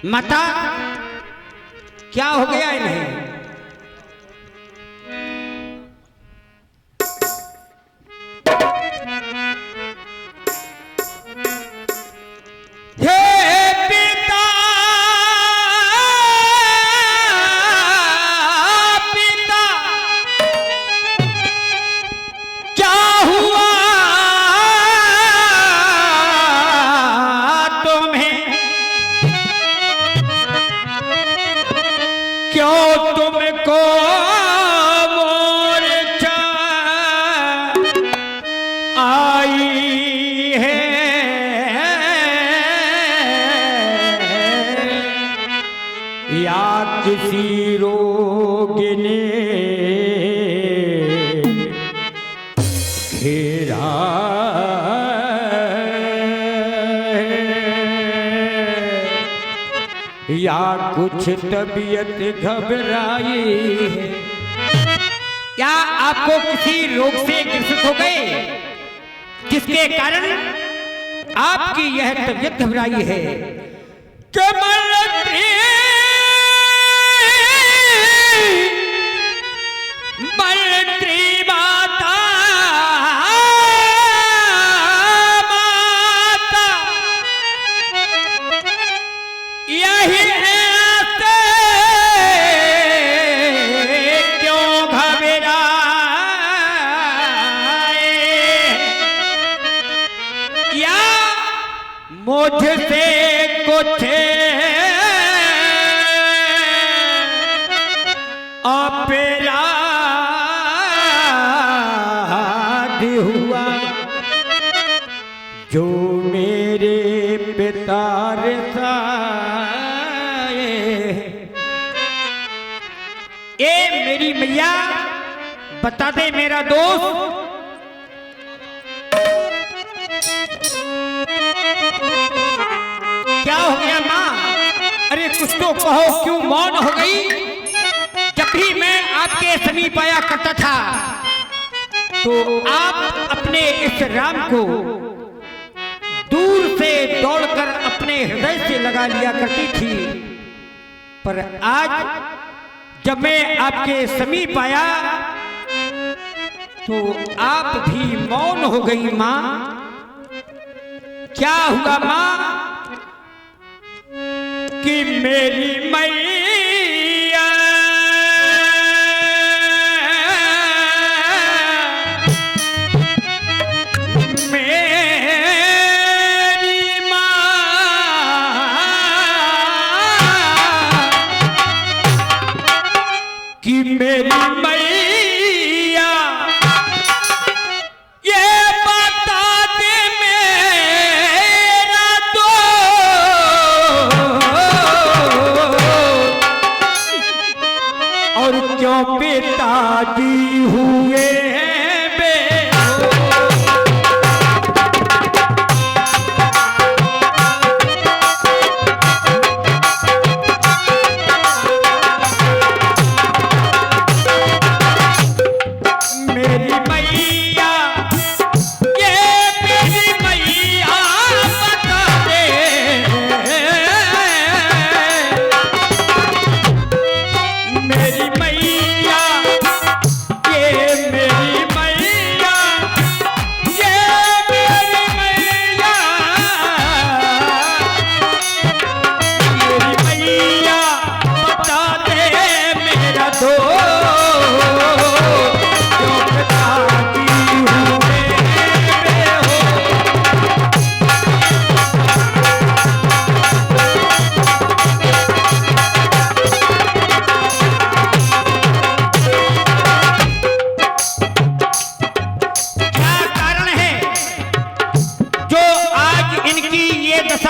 माता क्या हो गया इन्हें? किसी रोग ने घेरा या कुछ तबीयत घबराई है। क्या आपको किसी रोग से ग्रसित हो गए जिसके कारण आपकी यह तबीयत घबराई है? मुझसे कुछ अपराध हुआ जो मेरे पिता मेरी मैया बता दे मेरा दोस्त क्या हो गया माँ? अरे कुछ तो कहो, क्यों मौन हो गई? जब भी मैं आपके समीप आया करता था तो आप अपने इस राम को दूर से दौड़कर अपने हृदय से लगा लिया करती थी, पर आज जब मैं आपके समीप आया तो आप भी मौन हो गई माँ। क्या हुआ माँ कि मेरी मैया मेरी माँ कि मेरी मैया पिताजी हुए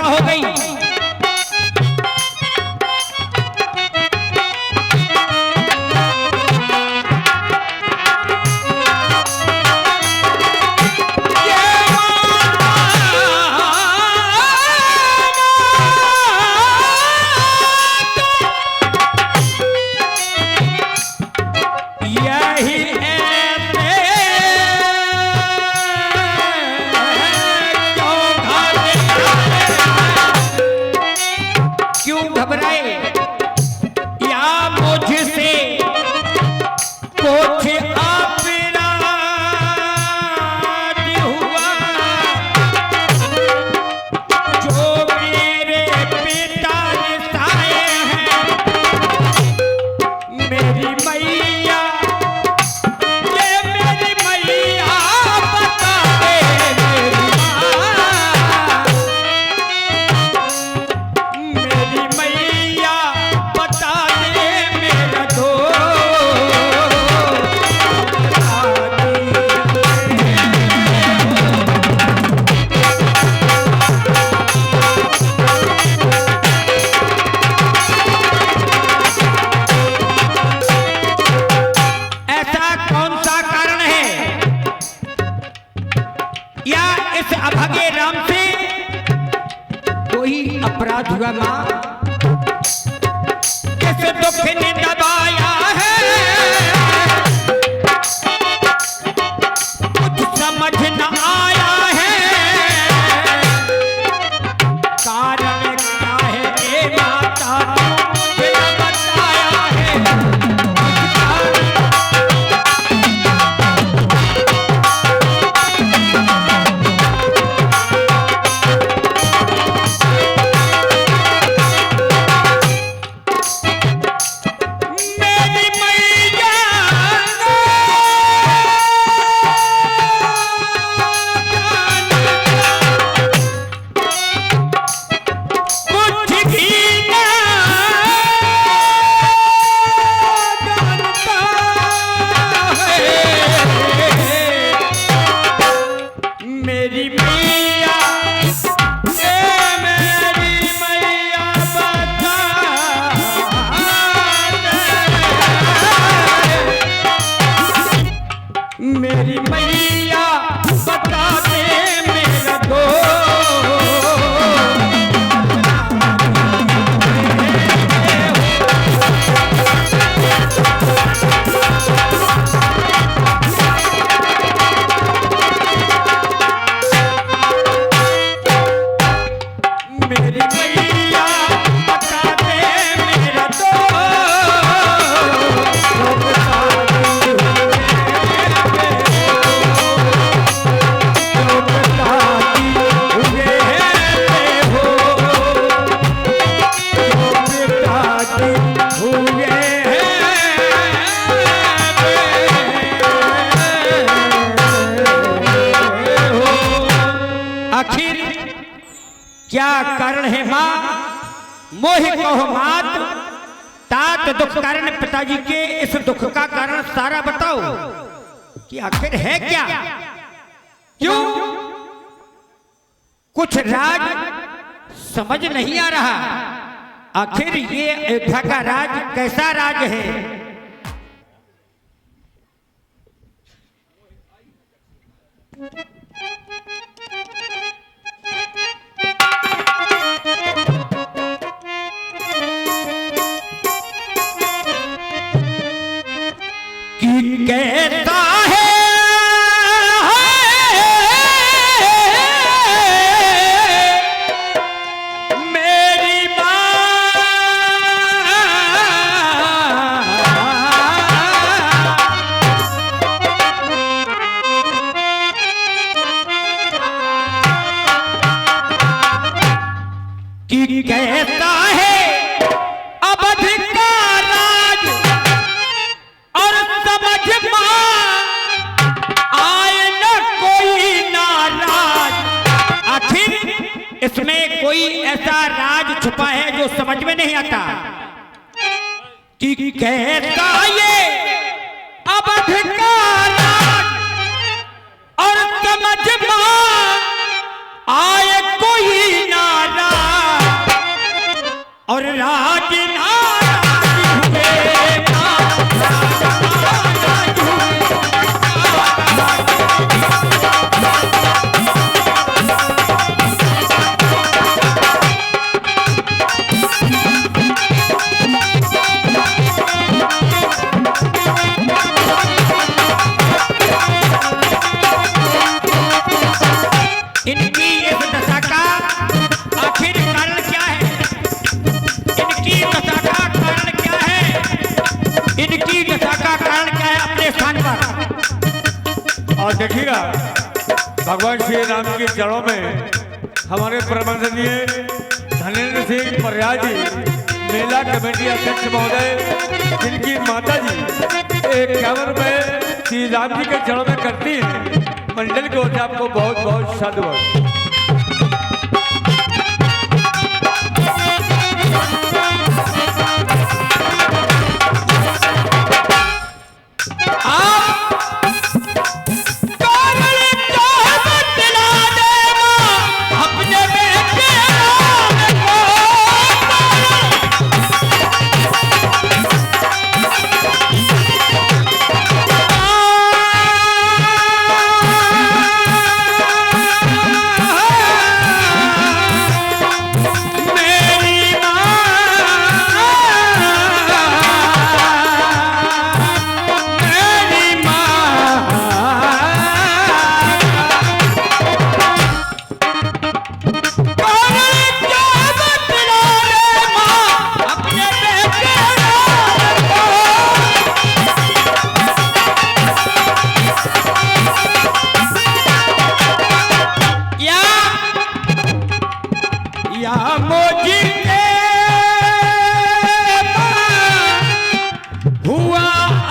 हो गई? अपराध हुआ माँ? किस दुख ने दबाया है, कुछ समझ न आया है, कारण क्या है ए माता मुझे न बताया है। मेरी मैया बता दे मेरा दो, मेरी मैया बता दे मेरा दो, आखिर क्या कारण है माँ? मोहि कहो मात, तात दुख कारण पिताजी के इस दुख का कारण सारा बताओ कि आखिर है क्या? क्यों कुछ राज समझ नहीं आ रहा? आखिर ये अयोध्या का राज कैसा राज है? कि कैसा है मेरी माँ, कि कैसा है अवध का राज और समझ आए न कोई नाराज। आखिर इसमें कोई ऐसा राज छुपा है जो समझ में नहीं आता कि कैसा ये अवध का राज और समझ आए कोई नाराज और राज इनकी इस दशा का आखिर कारण क्या है? इनकी दशा का कारण क्या है? इनकी दशा का कारण क्या है अपने स्थान पर? और देखिएगा भगवान श्री राम की जड़ों में हमारे प्रबंधनीय धनेन्द्र सिंह प्रयाग जी, मेला कमेटी अध्यक्ष महोदय, जिनकी माता जी 51 में श्री राम जी के जड़ों में करती है, मंडल की ओर से आपको बहुत बहुत साधुवाद। या मुझके हुआ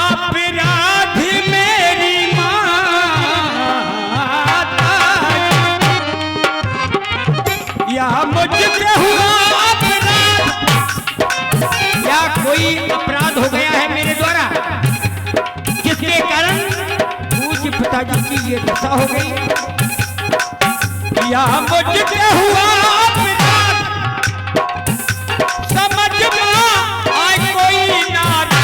अपराध मेरी माता, या मुझके हुआ अपराध, या कोई अपराध हो गया है मेरे द्वारा जिसके कारण पूज्य पिताजी की ये दशा हो गई, या मुझके हुआ अपराध समझ में आए कोई नाराज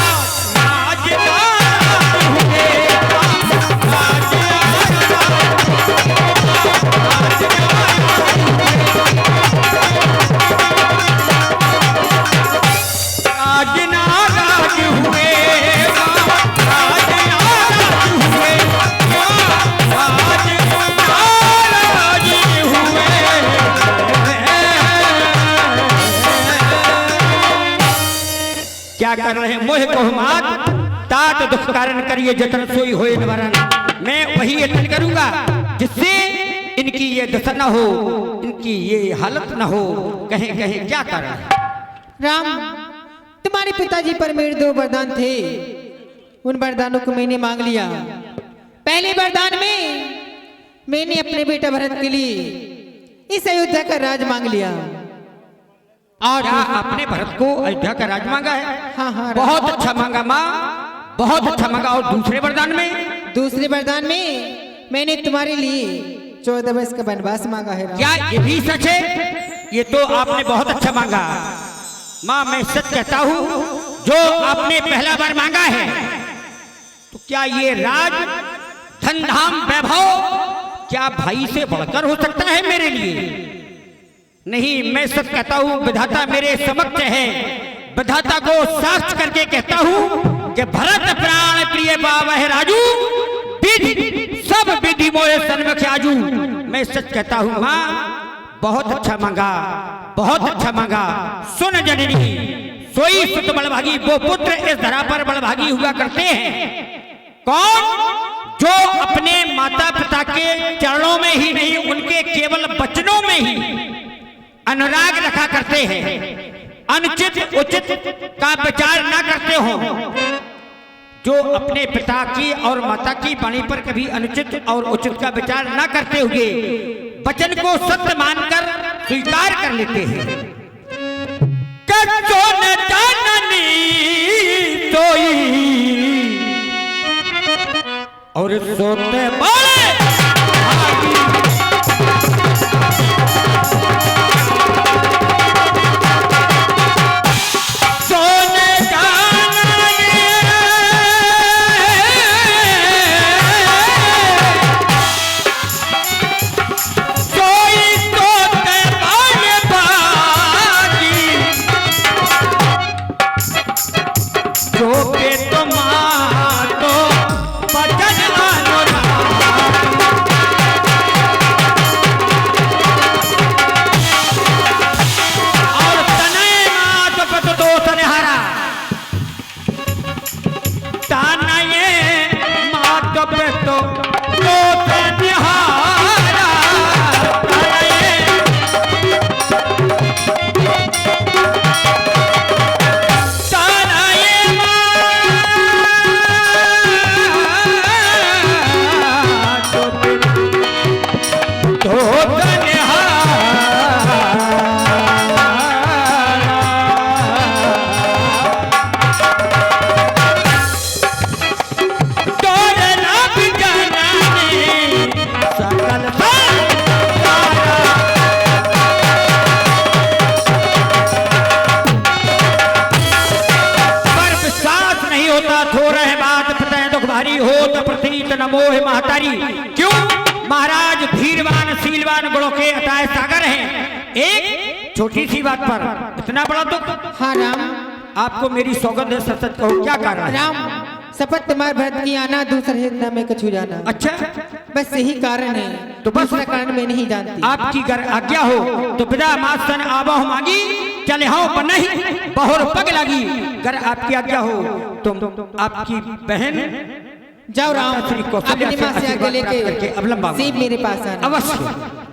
क्या कर रहे हैं मोह को मात तात दुख कारण करिए जतन सोई होए निवारण। मैं वही यत्न करूंगा जिससे इनकी ये दशा न हो, इनकी ये हालत न हो। कहें कहें क्या कर रहे हैं राम, तुम्हारे पिताजी पर मेरे 2 वरदान थे, उन वरदानों को मैंने मांग लिया। पहले वरदान में मैंने अपने बेटा भरत के लिए इस अयोध्या का राज मांग लिया। और क्या आपने भरत को अयोध्या का राज मांगा है? हाँ हाँ बहुत अच्छा मांगा माँ, बहुत अच्छा मांगा। और दूसरे वरदान में? दूसरे वरदान में मैंने तुम्हारे लिए 14 वर्ष का वनवास मांगा है राम। क्या ये भी सच है? ये तो आपने बहुत अच्छा मांगा माँ। मैं सच कहता हूँ जो आपने पहला बार मांगा है, तो क्या ये राज धन धाम वैभव क्या भाई से बढ़कर हो सकता है मेरे लिए? नहीं, मैं सच कहता हूँ विधाता मेरे समक्ष है। विधाता को साक्ष करके कहता हूँ कि भरत प्राण प्रिय पावह राजू, विधि सब विधि मोहे सन्मुख आजू। मैं सच कहता हूँ माँ, बहुत अच्छा मांगा, बहुत अच्छा मांगा। सुन जननी, सोई सुत बड़भागी, वो पुत्र इस धरा पर बड़भागी हुआ करते हैं। कौन? जो अपने माता पिता के चरणों में ही नहीं, उनके केवल वचनों में ही अनुराग रखा करते हैं, अनुचित उचित का विचार ना करते हो। जो अपने पिता की और माता की वाणी पर कभी अनुचित और उचित का विचार ना करते हुए वचन को सत्य मानकर स्वीकार कर लेते हैं। कच्चो न जाननी सोई और सोते बोले मोह महतारी। क्यों? महाराज धीरवान शीलवान गुणों के अताए सागर हैं। एक छोटी सी बात पर इतना बड़ा दुख। हाँ राम, आपको मेरी सौगंध है, सच सच कहो क्या कारण है? राम, शपथ तुम्हारे भरत की आना, दूसरे हिस्सा में कछु जाना। अच्छा, बस यही कारण है, तो बस दूसरा कारण मैं नहीं जानती। आपकी गर आज्ञा हो तो पिता मासन आबह मांगी चले हाँ पर नहीं बहुर पग लगी। गर आपकी आज्ञा हो तुम आपकी बहन जाओ राम, अपनी माँ से आगे लेके अब लंबा शिव मेरे पास आना। अवश्य।